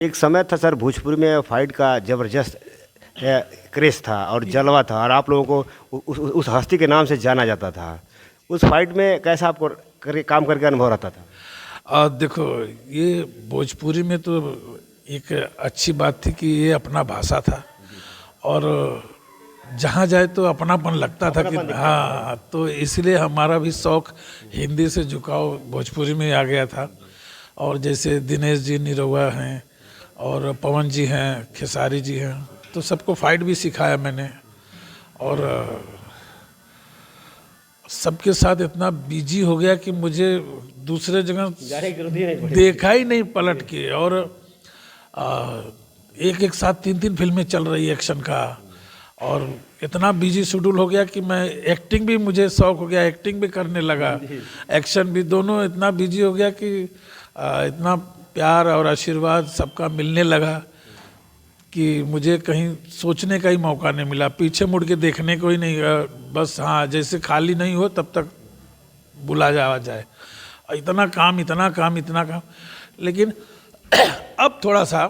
एक समय था सर भोजपुरी में फाइट का ज़बरदस्त क्रेज़ था और जलवा था और आप लोगों को उस हस्ती के नाम से जाना जाता था। उस फाइट में कैसा आपको काम करके अनुभव रहता था? देखो, ये भोजपुरी में तो एक अच्छी बात थी कि ये अपना भाषा था और जहाँ जाए तो अपनापन लगता था कि हाँ, तो इसलिए हमारा भी शौक हिंदी से झुकाव भोजपुरी में आ गया था। और जैसे दिनेश जी निरहुआ हैं और पवन जी हैं, खेसारी जी हैं, तो सबको फाइट भी सिखाया मैंने। और सबके साथ इतना बिजी हो गया कि मुझे दूसरे जगह देखा ही नहीं पलट के। और एक एक साथ तीन तीन फिल्में चल रही एक्शन का, और इतना बिजी शेड्यूल हो गया कि मैं एक्टिंग भी, मुझे शौक हो गया, एक्टिंग भी करने लगा, एक्शन भी, दोनों इतना बिजी हो गया कि इतना प्यार और आशीर्वाद सबका मिलने लगा कि मुझे कहीं सोचने का ही मौका नहीं मिला, पीछे मुड़ के देखने को ही नहीं। बस हाँ, जैसे खाली नहीं हो तब तक बुला जाए। इतना काम, इतना काम, इतना काम। लेकिन अब थोड़ा सा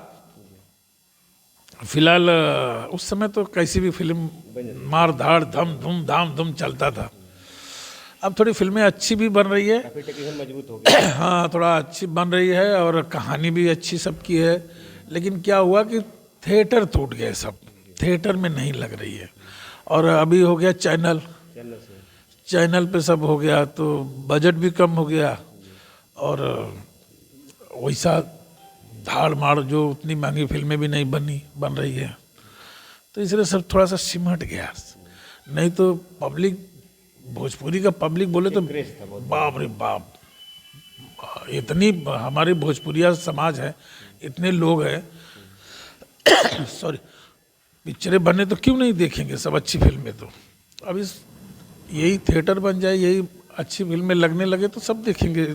फिलहाल, उस समय तो कैसी भी फिल्म मार धाड़ धम धूम धाम धूम चलता था। अब थोड़ी फिल्में अच्छी भी बन रही है, मजबूत हो गया। हाँ, थोड़ा अच्छी बन रही है और कहानी भी अच्छी सबकी है। लेकिन क्या हुआ कि थिएटर टूट गए, सब थिएटर में नहीं लग रही है। और अभी हो गया चैनल पे सब हो गया, तो बजट भी कम हो गया और वैसा धाड़ माड़ जो उतनी महंगी फिल्में भी नहीं बन रही है, तो इसलिए सब थोड़ा सा सिमट गया। नहीं तो पब्लिक, भोजपुरी का पब्लिक बोले तो बाप रे बाप, इतनी हमारी भोजपुरिया समाज है, इतने लोग हैं सॉरी, पिक्चरें बने तो क्यों नहीं देखेंगे सब अच्छी फिल्में। तो अब यही थिएटर बन जाए, यही अच्छी फिल्में लगने लगे तो सब देखेंगे।